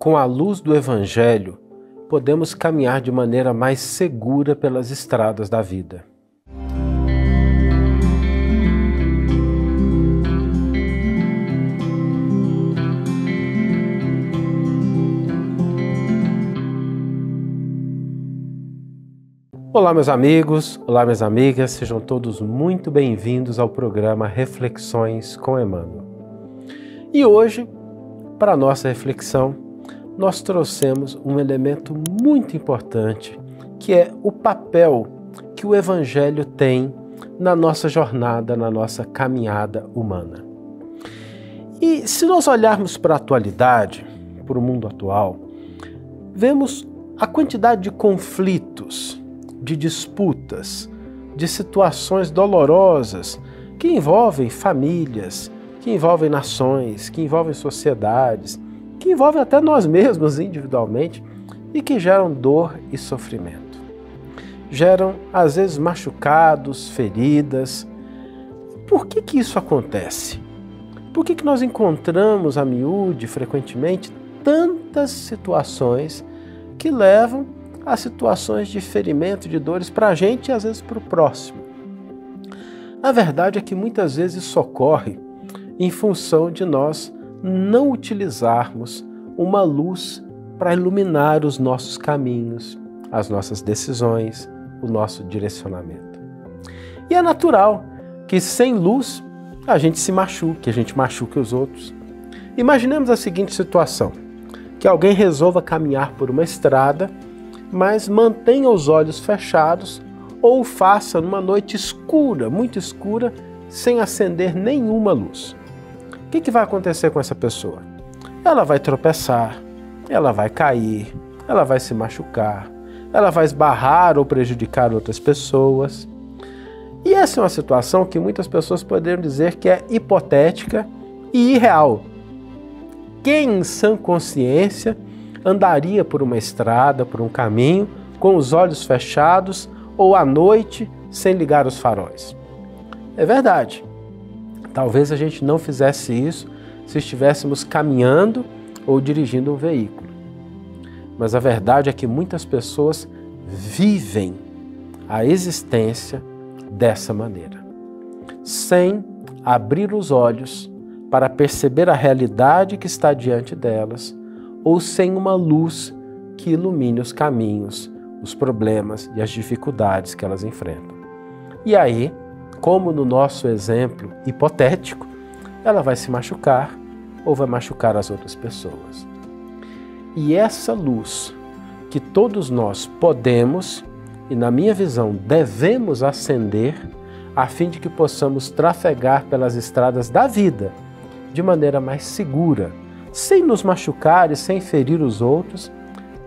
Com a luz do Evangelho, podemos caminhar de maneira mais segura pelas estradas da vida. Olá, meus amigos, olá, minhas amigas, sejam todos muito bem-vindos ao programa Reflexões com Emmanuel. E hoje, para a nossa reflexão, nós trouxemos um elemento muito importante, que é o papel que o Evangelho tem na nossa jornada, na nossa caminhada humana. E se nós olharmos para a atualidade, para o mundo atual, vemos a quantidade de conflitos, de disputas, de situações dolorosas que envolvem famílias, que envolvem nações, que envolvem sociedades, que envolvem até nós mesmos individualmente e que geram dor e sofrimento. Geram, às vezes, machucados, feridas. Por que isso acontece? Por que nós encontramos a miúde, frequentemente, tantas situações que levam a situações de ferimento, de dores para a gente e às vezes para o próximo? A verdade é que muitas vezes isso ocorre em função de nós não utilizarmos uma luz para iluminar os nossos caminhos, as nossas decisões, o nosso direcionamento. E é natural que sem luz a gente se machuque, a gente machuque os outros. Imaginemos a seguinte situação, que alguém resolva caminhar por uma estrada, mas mantenha os olhos fechados ou o faça numa noite escura, muito escura, sem acender nenhuma luz. O que vai acontecer com essa pessoa? Ela vai tropeçar, ela vai cair, ela vai se machucar, ela vai esbarrar ou prejudicar outras pessoas. E essa é uma situação que muitas pessoas poderiam dizer que é hipotética e irreal. Quem em sã consciência andaria por uma estrada, por um caminho, com os olhos fechados ou à noite sem ligar os faróis? É verdade. Talvez a gente não fizesse isso se estivéssemos caminhando ou dirigindo um veículo. Mas a verdade é que muitas pessoas vivem a existência dessa maneira, sem abrir os olhos para perceber a realidade que está diante delas, ou sem uma luz que ilumine os caminhos, os problemas e as dificuldades que elas enfrentam. E aí, como no nosso exemplo hipotético, ela vai se machucar ou vai machucar as outras pessoas. E essa luz que todos nós podemos, e na minha visão devemos acender, a fim de que possamos trafegar pelas estradas da vida de maneira mais segura, sem nos machucar e sem ferir os outros,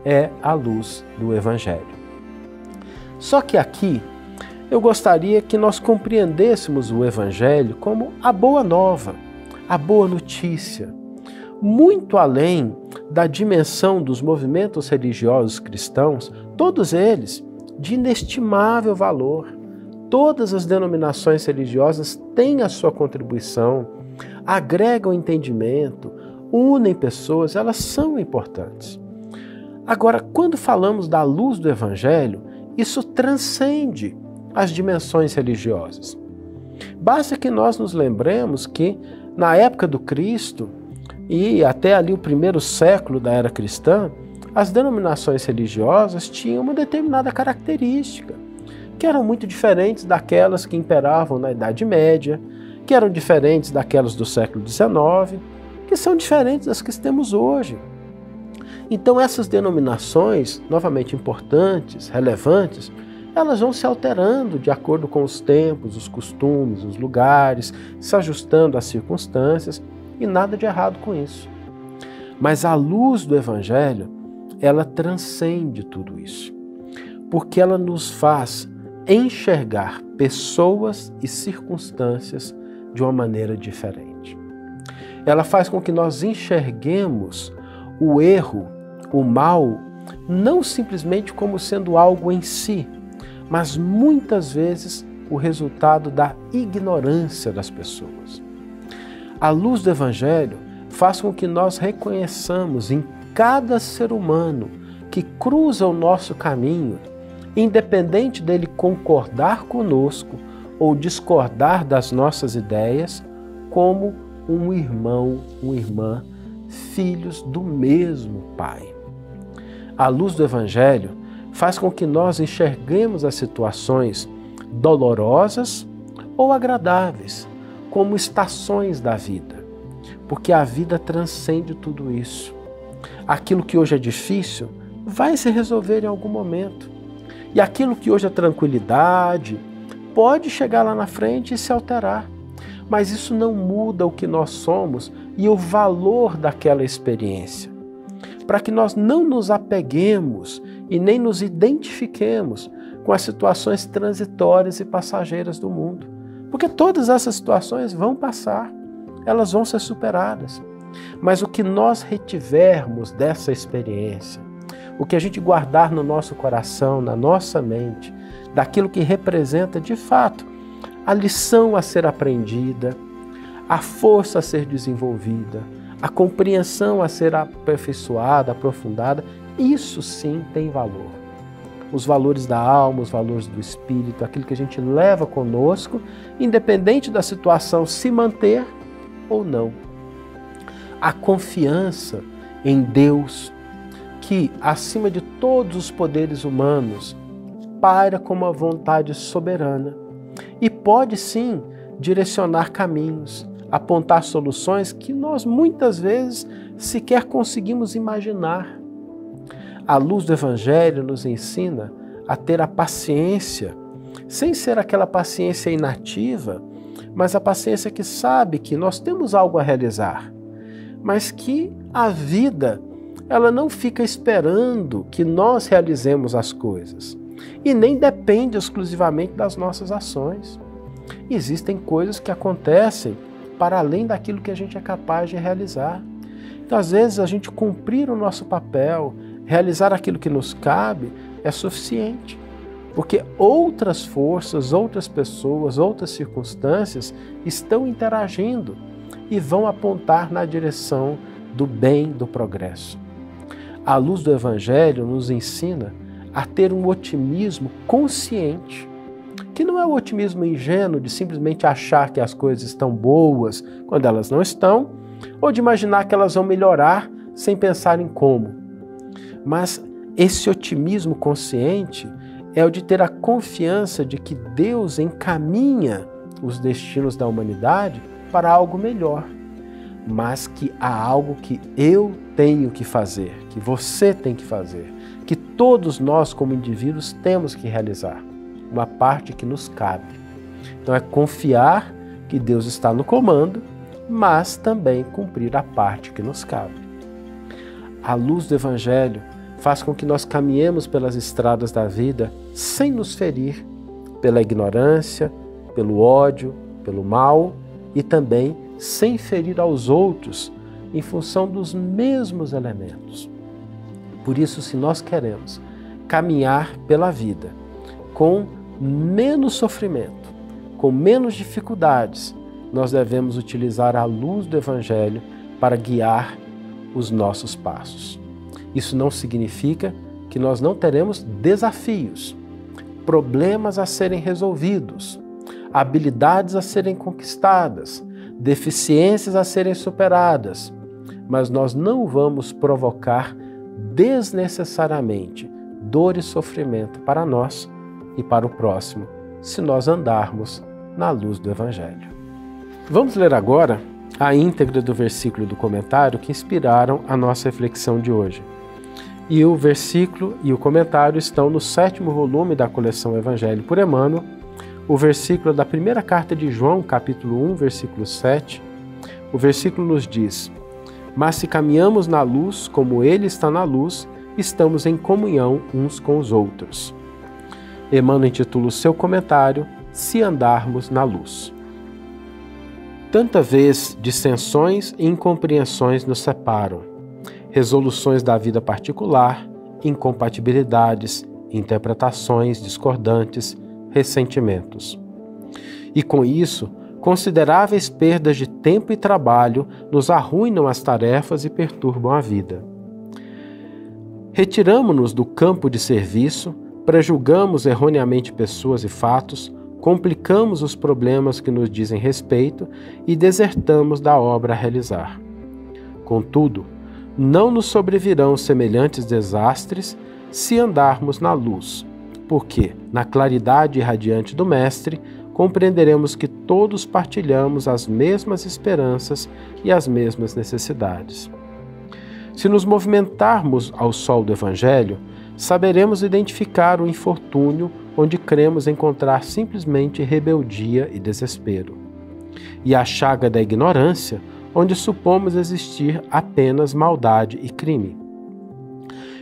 é a luz do Evangelho. Só que aqui eu gostaria que nós compreendêssemos o Evangelho como a boa nova, a boa notícia, muito além da dimensão dos movimentos religiosos cristãos, todos eles de inestimável valor. Todas as denominações religiosas têm a sua contribuição, agregam entendimento, unem pessoas, elas são importantes. Agora, quando falamos da luz do Evangelho, isso transcende as dimensões religiosas. Basta que nós nos lembremos que, na época do Cristo, e até ali o primeiro século da era cristã, as denominações religiosas tinham uma determinada característica, que eram muito diferentes daquelas que imperavam na Idade Média, que eram diferentes daquelas do século XIX, que são diferentes das que temos hoje. Então essas denominações, novamente importantes, relevantes, elas vão se alterando de acordo com os tempos, os costumes, os lugares, se ajustando às circunstâncias, e nada de errado com isso. Mas a luz do Evangelho, ela transcende tudo isso, porque ela nos faz enxergar pessoas e circunstâncias de uma maneira diferente. Ela faz com que nós enxerguemos o erro, o mal, não simplesmente como sendo algo em si, mas muitas vezes o resultado da ignorância das pessoas. A luz do Evangelho faz com que nós reconheçamos em cada ser humano que cruza o nosso caminho, independente dele concordar conosco ou discordar das nossas ideias, como um irmão, uma irmã, filhos do mesmo Pai. A luz do Evangelho faz com que nós enxerguemos as situações dolorosas ou agradáveis como estações da vida, porque a vida transcende tudo isso. Aquilo que hoje é difícil vai se resolver em algum momento, e aquilo que hoje é tranquilidade pode chegar lá na frente e se alterar, mas isso não muda o que nós somos e o valor daquela experiência. Para que nós não nos apeguemos e nem nos identifiquemos com as situações transitórias e passageiras do mundo. Porque todas essas situações vão passar, elas vão ser superadas. Mas o que nós retivermos dessa experiência, o que a gente guardar no nosso coração, na nossa mente, daquilo que representa de fato a lição a ser aprendida, a força a ser desenvolvida, a compreensão a ser aperfeiçoada, aprofundada, isso sim tem valor. Os valores da alma, os valores do espírito, aquilo que a gente leva conosco, independente da situação se manter ou não. A confiança em Deus, que acima de todos os poderes humanos, paira com uma vontade soberana e pode sim direcionar caminhos, apontar soluções que nós muitas vezes sequer conseguimos imaginar. A luz do Evangelho nos ensina a ter a paciência, sem ser aquela paciência inativa, mas a paciência que sabe que nós temos algo a realizar, mas que a vida ela não fica esperando que nós realizemos as coisas e nem depende exclusivamente das nossas ações. Existem coisas que acontecem para além daquilo que a gente é capaz de realizar. Então, às vezes, a gente cumprir o nosso papel, realizar aquilo que nos cabe, é suficiente. Porque outras forças, outras pessoas, outras circunstâncias estão interagindo e vão apontar na direção do bem, do progresso. A luz do Evangelho nos ensina a ter um otimismo consciente, que não é o otimismo ingênuo de simplesmente achar que as coisas estão boas quando elas não estão, ou de imaginar que elas vão melhorar sem pensar em como. Mas esse otimismo consciente é o de ter a confiança de que Deus encaminha os destinos da humanidade para algo melhor, mas que há algo que eu tenho que fazer, que você tem que fazer, que todos nós como indivíduos temos que realizar, uma parte que nos cabe. Então é confiar que Deus está no comando, mas também cumprir a parte que nos cabe. A luz do Evangelho faz com que nós caminhemos pelas estradas da vida sem nos ferir pela ignorância, pelo ódio, pelo mal e também sem ferir aos outros em função dos mesmos elementos. Por isso, se nós queremos caminhar pela vida com menos sofrimento, com menos dificuldades, nós devemos utilizar a luz do Evangelho para guiar os nossos passos. Isso não significa que nós não teremos desafios, problemas a serem resolvidos, habilidades a serem conquistadas, deficiências a serem superadas, mas nós não vamos provocar desnecessariamente dor e sofrimento para nós e para o próximo, se nós andarmos na luz do Evangelho. Vamos ler agora a íntegra do versículo e do comentário que inspiraram a nossa reflexão de hoje. E o versículo e o comentário estão no 7º volume da coleção Evangelho por Emmanuel. O versículo da primeira carta de João, capítulo 1, versículo 7. O versículo nos diz: mas se caminhamos na luz, como Ele está na luz, estamos em comunhão uns com os outros. Emmanuel intitula o seu comentário, Se Andarmos na Luz. Tanta vez dissensões e incompreensões nos separam, resoluções da vida particular, incompatibilidades, interpretações discordantes, ressentimentos. E com isso, consideráveis perdas de tempo e trabalho nos arruinam as tarefas e perturbam a vida. Retiramo-nos do campo de serviço, prejulgamos erroneamente pessoas e fatos, complicamos os problemas que nos dizem respeito e desertamos da obra a realizar. Contudo, não nos sobrevirão semelhantes desastres se andarmos na luz, porque, na claridade irradiante do Mestre, compreenderemos que todos partilhamos as mesmas esperanças e as mesmas necessidades. Se nos movimentarmos ao sol do Evangelho, saberemos identificar o infortúnio onde cremos encontrar simplesmente rebeldia e desespero, e a chaga da ignorância, onde supomos existir apenas maldade e crime.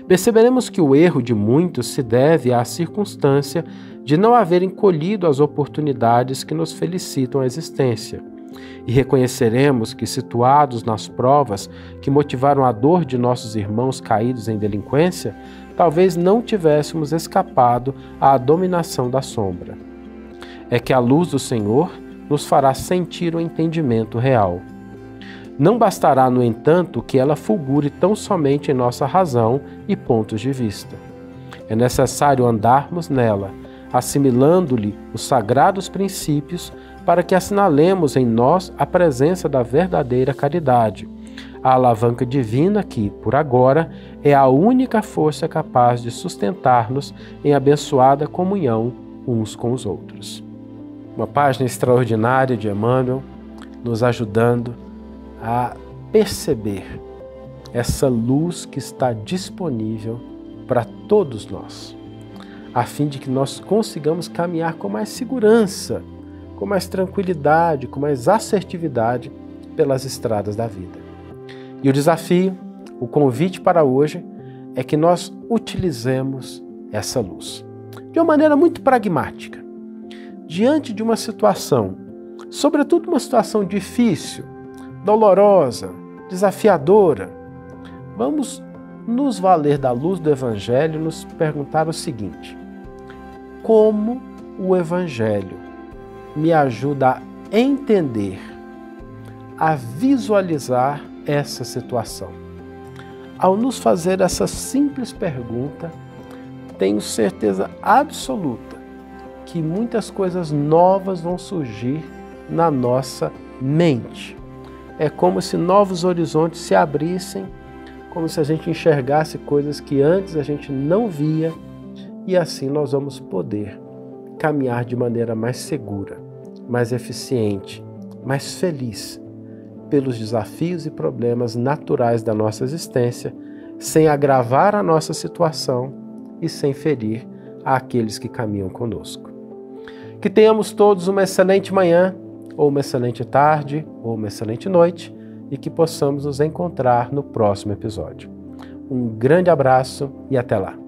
Perceberemos que o erro de muitos se deve à circunstância de não haverem colhido as oportunidades que nos felicitam a existência, e reconheceremos que, situados nas provas que motivaram a dor de nossos irmãos caídos em delinquência, talvez não tivéssemos escapado à dominação da sombra. É que a luz do Senhor nos fará sentir o entendimento real. Não bastará, no entanto, que ela fulgure tão somente em nossa razão e pontos de vista. É necessário andarmos nela, assimilando-lhe os sagrados princípios, para que assinalemos em nós a presença da verdadeira caridade, a alavanca divina que, por agora, é a única força capaz de sustentar-nos em abençoada comunhão uns com os outros. Uma página extraordinária de Emmanuel, nos ajudando a perceber essa luz que está disponível para todos nós, a fim de que nós consigamos caminhar com mais segurança, com mais tranquilidade, com mais assertividade pelas estradas da vida. E o desafio, o convite para hoje é que nós utilizemos essa luz de uma maneira muito pragmática. Diante de uma situação, sobretudo uma situação difícil, dolorosa, desafiadora, vamos nos valer da luz do Evangelho e nos perguntar o seguinte: como o Evangelho me ajuda a entender, a visualizar essa situação? Ao nos fazer essa simples pergunta, tenho certeza absoluta que muitas coisas novas vão surgir na nossa mente. É como se novos horizontes se abrissem, como se a gente enxergasse coisas que antes a gente não via, e assim nós vamos poder caminhar de maneira mais segura, mais eficiente, mais feliz pelos desafios e problemas naturais da nossa existência, sem agravar a nossa situação e sem ferir àqueles que caminham conosco. Que tenhamos todos uma excelente manhã, ou uma excelente tarde, ou uma excelente noite, e que possamos nos encontrar no próximo episódio. Um grande abraço e até lá!